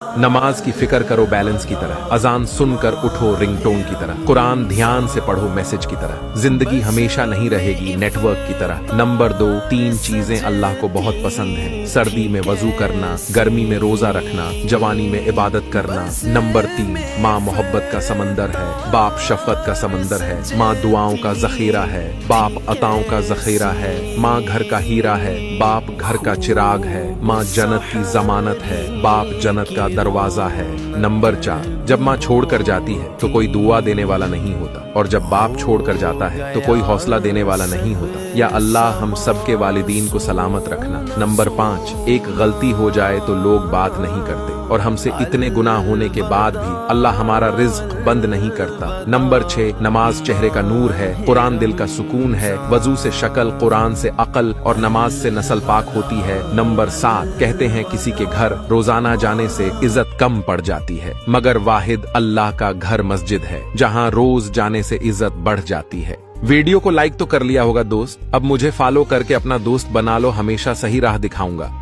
नमाज की फिक्र करो बैलेंस की तरह, अजान सुनकर उठो रिंगटोन की तरह, कुरान ध्यान से पढ़ो मैसेज की तरह, जिंदगी हमेशा नहीं रहेगी नेटवर्क की तरह। नंबर 2, 3 चीजें अल्लाह को बहुत पसंद हैं। सर्दी में वजू करना, गर्मी में रोजा रखना, जवानी में इबादत करना। नंबर 3, माँ मोहब्बत का समंदर है, बाप शफकत का समंदर है, माँ दुआओं का जखीरा है, बाप अताओं का जखीरा है, माँ घर का हीरा है, बाप घर का चिराग है, माँ जन्नत की जमानत है, बाप जन्नत का दरवाजा है। नंबर 4, जब माँ छोड़कर जाती है तो कोई दुआ देने वाला नहीं होता, और जब बाप छोड़कर जाता है तो कोई हौसला देने वाला नहीं होता। या अल्लाह हम सबके वालिदीन को सलामत रखना। नंबर 5, एक गलती हो जाए तो लोग बात नहीं करते, और हमसे इतने गुनाह होने के बाद भी अल्लाह हमारा रिज्क बंद नहीं करता। नंबर 6, नमाज चेहरे का नूर है, कुरान दिल का सुकून है, वजू से शक्ल, कुरान से अकल, और नमाज से नस्ल पाक होती है। नंबर 7, कहते हैं किसी के घर रोजाना जाने से इज्जत कम पड़ जाती है, मगर वाहिद अल्लाह का घर मस्जिद है, जहां रोज जाने से इज्जत बढ़ जाती है। वीडियो को लाइक तो कर लिया होगा दोस्त, अब मुझे फॉलो करके अपना दोस्त बना लो, हमेशा सही राह दिखाऊंगा।